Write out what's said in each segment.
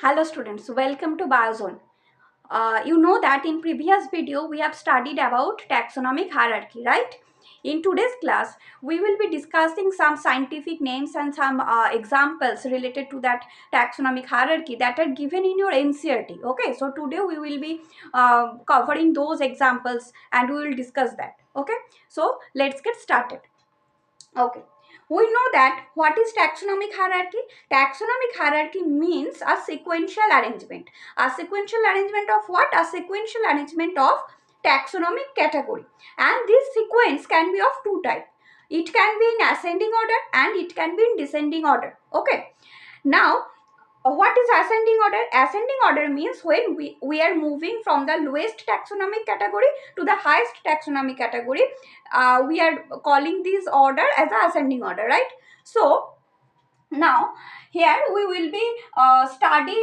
Hello students, welcome to Biozone. You know that in previous video we have studied about taxonomic hierarchy, right? In today's class, we will be discussing some scientific names and some examples related to that taxonomic hierarchy that are given in your NCERT. Okay, so today we will be covering those examples and we will discuss that. Okay, so let's get started. Okay. We know that what is taxonomic hierarchy? Taxonomic hierarchy means a sequential arrangement. A sequential arrangement of what? A sequential arrangement of taxonomic category. And this sequence can be of two types. It can be in ascending order and it can be in descending order. Okay. Now, what is ascending order? Ascending order means when we are moving from the lowest taxonomic category to the highest taxonomic category. We are calling this order as the ascending order, right? So now here we will be study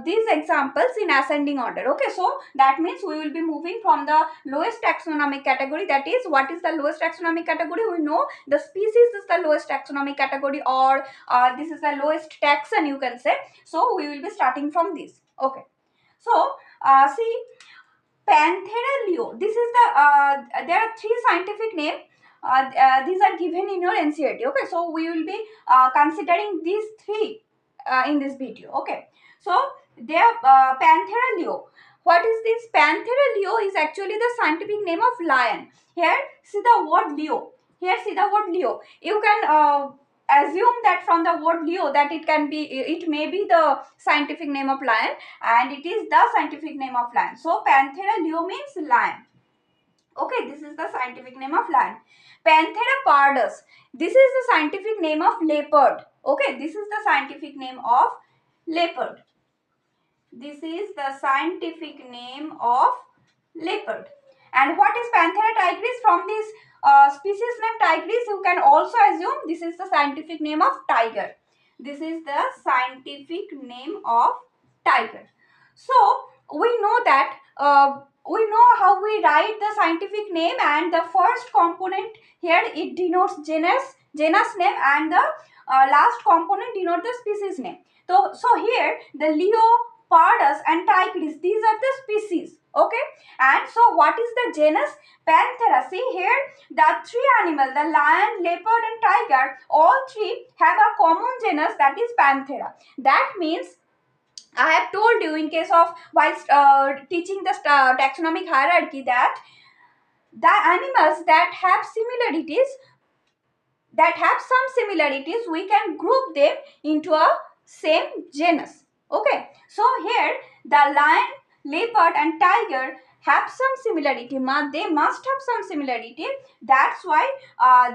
these examples in ascending order. Okay, so that means we will be moving from the lowest taxonomic category. That is, what is the lowest taxonomic category? We know the species is the lowest taxonomic category, or this is the lowest taxon, you can say. So we will be starting from this. Okay, so see, Panthera leo. This is the there are three scientific names. These are given in your NCERT. Okay, so we will be considering these three in this video. Okay, so they are Panthera leo. What is this? Panthera leo is actually the scientific name of lion. Here, see the word leo. Here, see the word leo. You can assume that from the word leo that it may be the scientific name of lion, and it is the scientific name of lion. So Panthera leo means lion. Okay, this is the scientific name of lion. Panthera pardus, this is the scientific name of leopard. Okay, this is the scientific name of leopard. This is the scientific name of leopard. And what is Panthera tigris? From this species name tigris, you can also assume this is the scientific name of tiger. This is the scientific name of tiger. So we know that we know how we write the scientific name, and the first component here, it denotes genus name, and the last component denotes the species name. So here the Leo, Pardus and Tigris, these are the species. Okay, and so what is the genus? Panthera. See here, the three animals, the lion, leopard and tiger, all three have a common genus, that is Panthera. That means I have told you in case of whilst teaching the taxonomic hierarchy that the animals that have some similarities, we can group them into a same genus. Okay, so here the lion, leopard and tiger have some similarity. They must have some similarity. That's why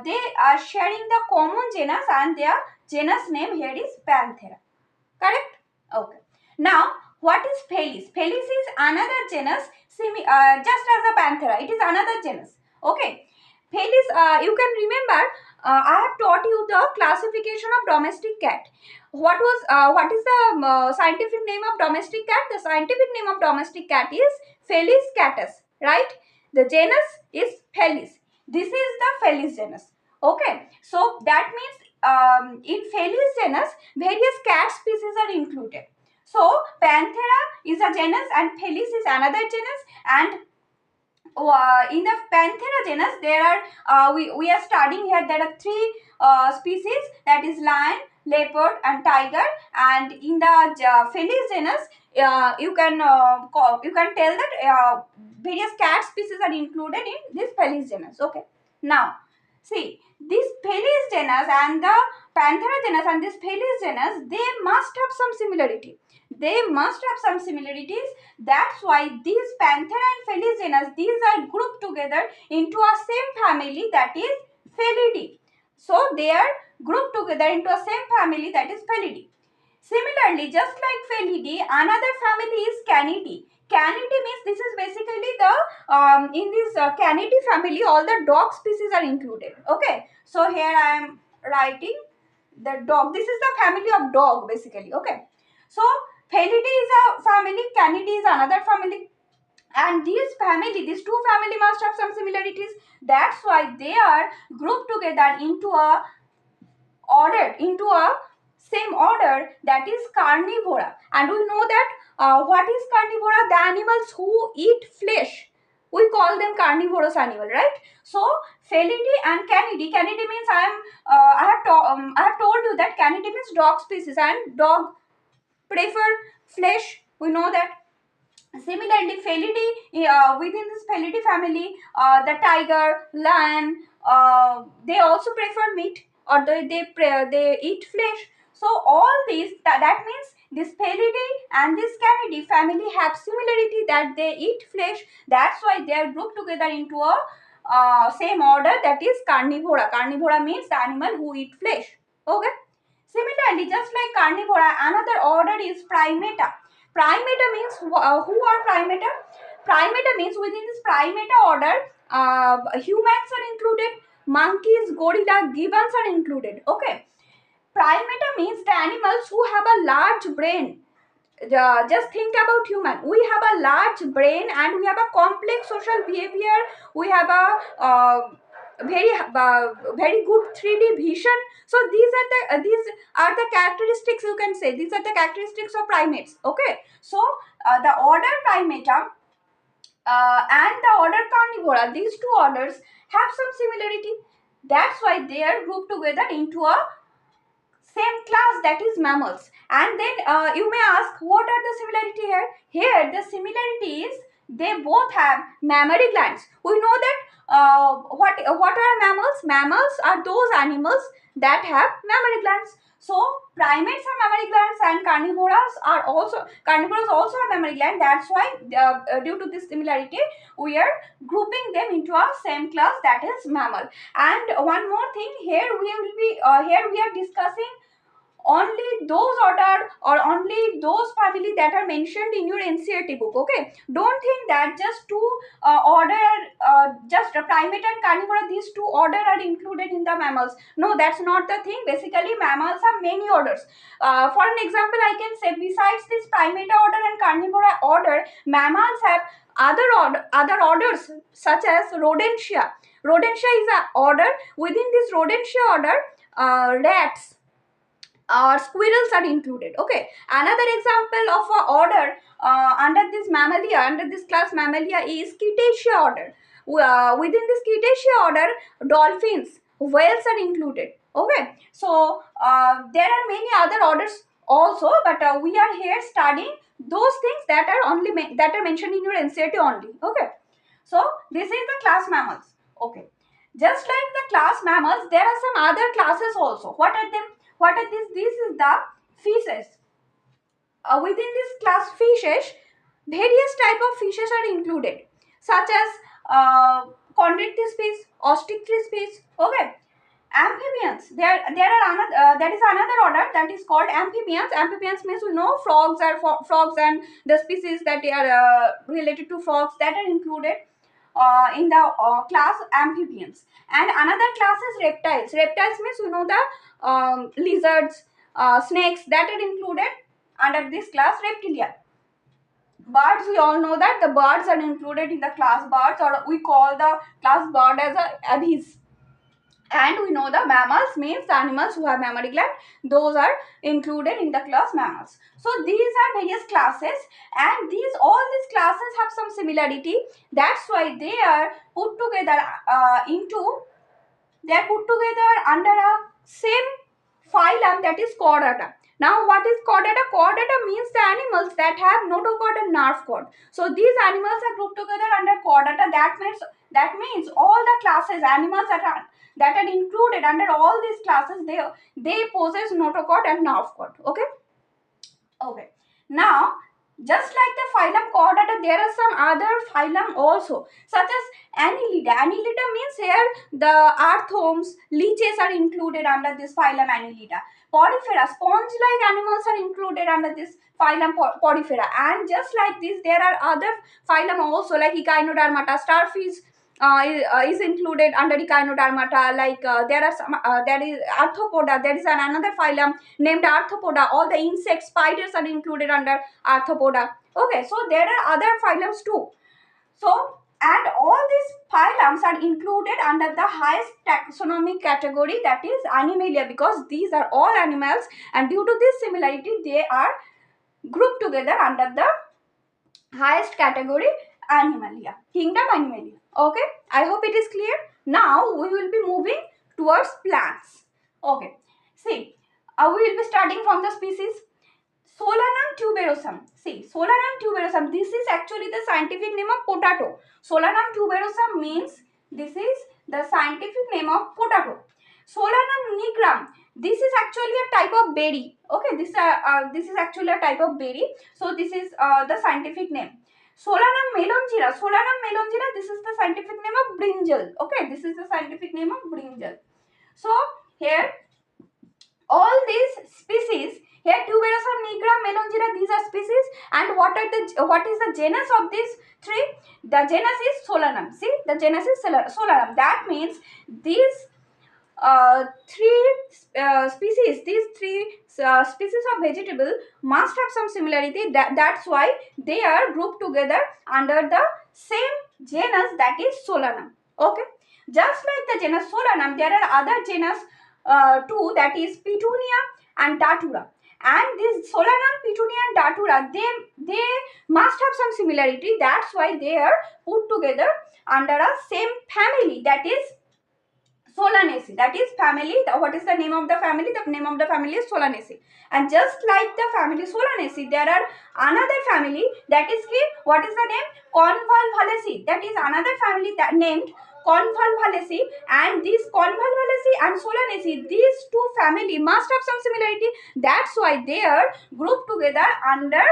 they are sharing the common genus, and their genus name here is Panthera. Correct? Okay. Now, what is Felis? Felis is another genus, just as a Panthera. It is another genus. Okay. Felis, you can remember, I have taught you the classification of domestic cat. What is the scientific name of domestic cat? The scientific name of domestic cat is Felis catus, right? The genus is Felis. This is the Felis genus. Okay. So that means in Felis genus, various cat species are included. So Panthera is a genus and Felis is another genus, and in the Panthera genus there are we are studying here, there are three species, that is lion, leopard and tiger, and in the Felis genus you can tell that various cat species are included in this Felis genus. Okay, now see, this Felis genus and the Panthera genus and this Felis genus, they must have some similarity. They must have some similarities. That's why these Panthera and Felis genus, these are grouped together into a same family, that is Felidae. So they are grouped together into a same family, that is Felidae. Similarly, just like Felidae, another family is Canidae. Canidae means this is basically the in this Canidae family, all the dog species are included. Okay, so here I am writing the dog. This is the family of dog basically. Okay, so Felidae is a family, Canidae is another family, and these two family must have some similarities. That's why they are grouped together into a same order, that is carnivora. And we know that what is carnivora? The animals who eat flesh. We call them carnivorous animal, right? So Felidae and Canidae. Canidae means I have told you that Canidae means dog species, and dog prefer flesh. We know that. Similarly, Felidae, within this Felidae family, the tiger, lion, they also prefer meat, or they eat flesh. So all these, that means this Felidae and this Canidae family have similarity, that they eat flesh. That's why they are grouped together into a same order, that is carnivora. Carnivora means the animal who eat flesh. Okay. Similarly, just like carnivora, another order is primata. Primata means who are primata? Primata means within this primata order, humans are included, monkeys, gorilla, gibbons are included. Okay. Primata means the animals who have a large brain. Just think about human. We have a large brain and we have a complex social behavior. We have a very good 3D vision. So these are the characteristics, you can say. These are the characteristics of primates. Okay. So the order primata and the order carnivora, these two orders have some similarity. That's why they are grouped together into a same class, that is mammals. And then you may ask, what are the similarity here? Here the similarity is they both have mammary glands. We know that what are mammals? Mammals are those animals that have mammary glands. So primates have mammary glands, and carnivores also have mammary gland. That's why due to this similarity, we are grouping them into a same class, that is mammal. And one more thing, here we are discussing only those order or only those family that are mentioned in your NCERT book. Okay, don't think that just two just a primate and carnivora, these two order are included in the mammals. No, that's not the thing. Basically, mammals have many orders. For an example, I can say, besides this primate order and carnivora order, mammals have other orders, such as Rodentia. Rodentia is an order. Within this Rodentia order, rats or squirrels are included. Okay, another example of a order under this mammalia, under this class mammalia, is Cetacea order. Within this Cetacea order, dolphins, whales are included. Okay, so there are many other orders also, but we are here studying those things that are only that are mentioned in your NCERT only. Okay, so this is the class mammals. Okay, just like the class mammals, there are some other classes also. What are them? What are these? This is the fishes. Within this class fishes, various type of fishes are included, such as chondrichthyes fish, osteichthyes fish. Okay, amphibians. There is another order that is called amphibians. Amphibians means we know frogs frogs, and the species that are related to frogs, that are included in the class amphibians. And another class is reptiles. Reptiles means we know the lizards, snakes, that are included under this class reptilia. Birds, we all know that the birds are included in the class birds, or we call the class bird as aves. And we know the mammals means the animals who have mammary gland, those are included in the class mammals. So these are various classes, and all these classes have some similarity. That's why they are put together under a same phylum, that is Chordata. Now what is Chordata? Chordata means the animals that have notochord and nerve cord. So these animals are grouped together under Chordata. That means all the classes, animals that are included under all these classes, they possess notochord and nerve cord. Okay. Okay. Now, just like the phylum Chordata, there are some other phylum also, such as Annelida. Annelida means here the earthworms, leeches are included under this phylum Annelida. Porifera, sponge-like animals are included under this phylum Porifera. And just like this, there are other phylum also, like Echinodermata, starfish is included under Echinodermata. Like there is Arthropoda. There is another phylum named Arthropoda. All the insects, spiders are included under Arthropoda. Okay, so there are other phylums too. So And all these phylums are included under the highest taxonomic category, that is Animalia, because these are all animals, and due to this similarity they are grouped together under the highest category Animalia, kingdom Animalia. Okay, I hope it is clear. Now we will be moving towards plants. Okay, see, we will be starting from the species Solanum tuberosum. See, Solanum tuberosum, this is actually the scientific name of potato. Solanum tuberosum means this is the scientific name of potato. Solanum nigrum, this is actually a type of berry. Okay, this is actually a type of berry. So this is the scientific name. Solanum melongera, this is the scientific name of brinjal. Okay, this is the scientific name of brinjal. So here all these species, here tuberosum, nigrum, melongera, these are species, and what is the genus of these three? The genus is Solanum. See, the genus is Solanum. That means these these three species of vegetable must have some similarity. That's why they are grouped together under the same genus, that is Solanum. Okay, just like the genus Solanum, there are other genus too, that is Petunia and Datura. And this Solanum, Petunia and Datura, they must have some similarity. That's why they are put together under a same family, that is Solanaceae. That is family. What is the name of the family? The name of the family is Solanaceae. And just like the family Solanaceae, there are another family, that is what is the name? Convolvulaceae. That is another family that named Convolvulaceae. And this Convolvulaceae and Solanaceae, these two family must have some similarity. That's why they are grouped together under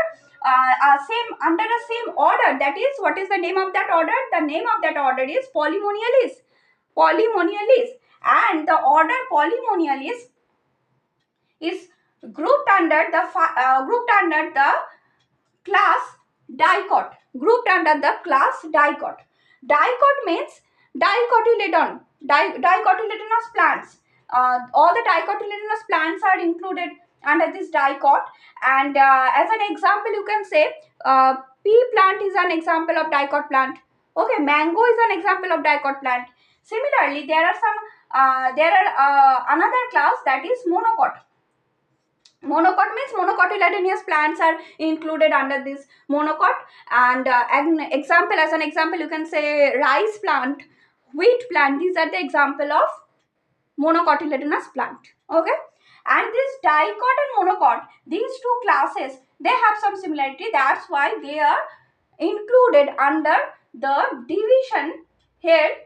under the same order. That is, what is the name of that order? The name of that order is Polymoniales. Polymoniales, and the order Polymoniales is grouped under the class Dicot. Grouped under the class Dicot. Dicot means dicotyledon. Dicotyledonous plants. All the dicotyledonous plants are included under this Dicot. And as an example, you can say pea plant is an example of Dicot plant. Okay, mango is an example of Dicot plant. Similarly, there are another class, that is monocot. Monocot means monocotyledonous plants are included under this monocot. And as an example, you can say rice plant, wheat plant. These are the example of monocotyledonous plant. Okay, and this dicot and monocot, these two classes, they have some similarity. That's why they are included under the division here.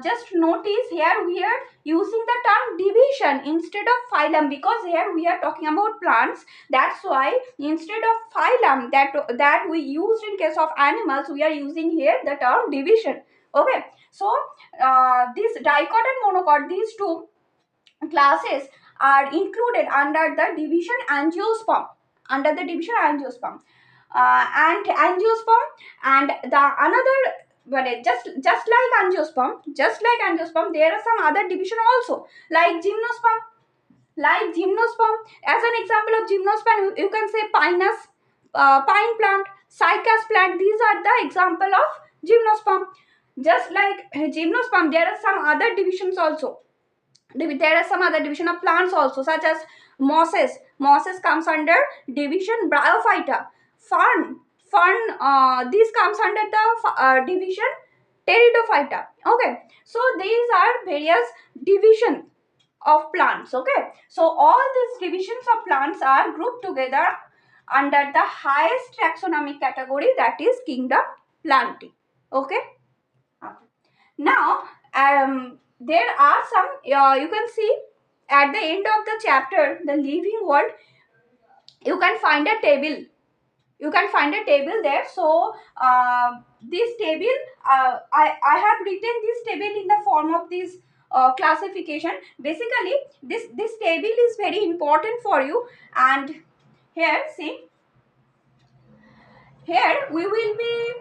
Just notice here we are using the term division instead of phylum, because here we are talking about plants. That's why instead of phylum that we used in case of animals, we are using here the term division. Okay, so this dicot and monocot, these two classes are included under the division Angiosperm. Under the division Angiosperm. And Angiosperm, and the another, but just like Angiosperm, there are some other division also, like Gymnosperm. As an example of Gymnosperm, you can say Pinus, pine plant, cycas plant. These are the example of Gymnosperm. Just like Gymnosperm, there are some other divisions also. There are some other division of plants also, such as mosses. Mosses comes under division Bryophyta. Fern, this comes under the division Pteridophyta. Okay, so these are various division of plants. Okay, so all these divisions of plants are grouped together under the highest taxonomic category, that is kingdom Plantae. Okay. Now, there are some, you can see at the end of the chapter, the living world, you can find a table. You can find a table there. So, this table, I have written this table in the form of this classification. Basically, this table is very important for you. And here, see, here we will be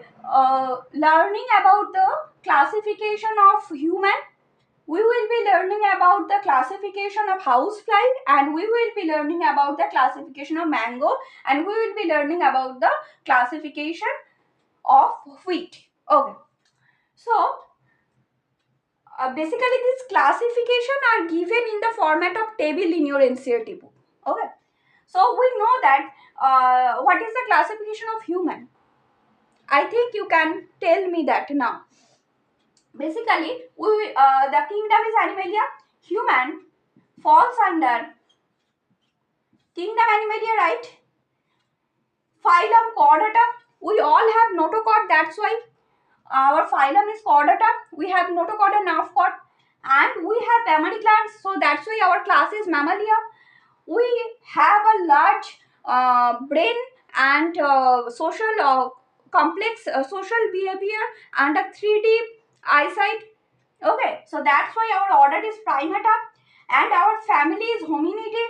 learning about the classification of human. We will be learning about the classification of housefly, and we will be learning about the classification of mango, and we will be learning about the classification of wheat. Okay. So basically this classification are given in the format of table in your NCERT book. Okay. So we know that what is the classification of human? I think you can tell me that now. Basically, the kingdom is Animalia. Human falls under kingdom Animalia, right? Phylum Chordata. We all have notochord. That's why our phylum is Chordata. We have notochord and nerve cord, and we have mammary glands. So that's why our class is Mammalia. We have a large brain and social complex social behavior and a 3D eyesight. Okay, so that's why our order is Primata and our family is Hominidae,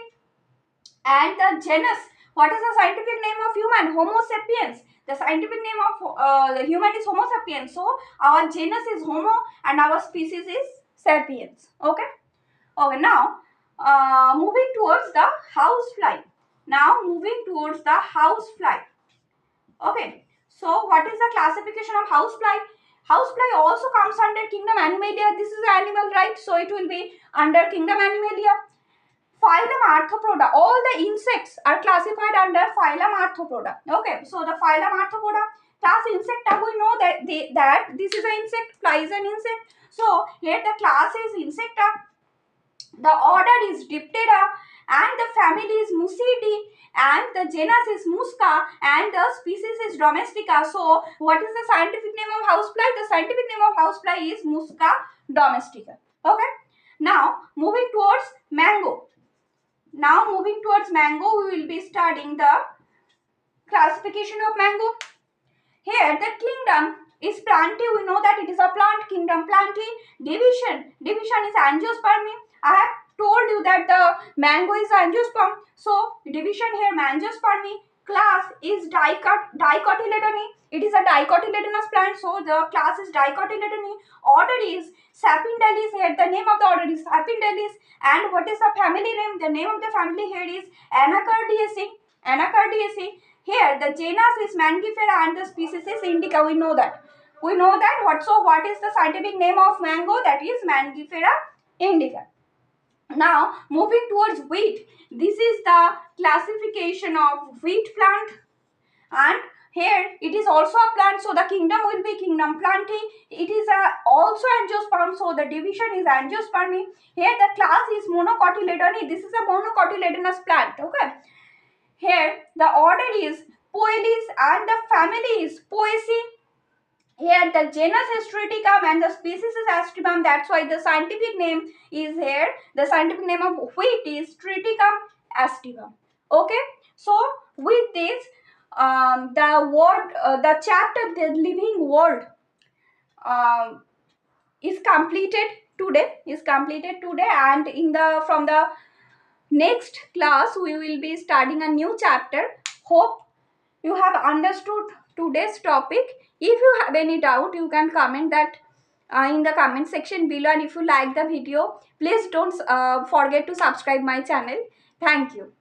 and the genus, what is the scientific name of human? Homo sapiens. The scientific name of the human is Homo sapiens. So our genus is Homo and our species is Sapiens. Okay. Okay, now moving towards the housefly. Now moving towards the housefly. Okay, so what is the classification of housefly? Housefly also comes under kingdom Animalia. This is an animal, right? So it will be under kingdom Animalia. Phylum Arthropoda. All the insects are classified under phylum Arthropoda. Okay, so the phylum Arthropoda, class Insecta, we know that this is an insect, fly is an insect. So here the class is Insecta, the order is Diptera, and the family is Musidae, and the genus is Musca, and the species is Domestica. So what is the scientific name of housefly? The scientific name of housefly is Musca domestica. Okay. Now moving towards mango. Now moving towards mango, we will be studying the classification of mango. Here the kingdom is Plantae. We know that it is a plant kingdom. Plantae. Division is angiospermy. I have told you that the mango is angiosperm. So division here angiospermy. Class is dicotyledone. It is a dicotyledonous plant. So the class is dicotyledone. Order is Sapindalis. Here the name of the order is Sapindalis. And what is the family name? The name of the family here is Anacardiaceae. Anacardiaceae. Here the genus is Mangifera and the species is Indica. We know that. What is the scientific name of mango? That is Mangifera indica. Now moving towards wheat. This is the classification of wheat plant, and here it is also a plant, so the kingdom will be kingdom Plantae. It is also angiosperm, so the division is angiospermy. Here the class is Monocotyledone. This is a monocotyledonous plant. Okay. Here the order is Poelis and the family is Poaceae. Here the genus is Triticum and the species is Astribum. That's why the scientific name is here. The scientific name of wheat is Triticum astribum. Okay. So with this, the chapter the living world is completed today. And from the next class we will be studying a new chapter. Hope you have understood today's topic. If you have any doubt, you can comment that in the comment section below, and if you like the video, please don't forget to subscribe my channel. Thank you.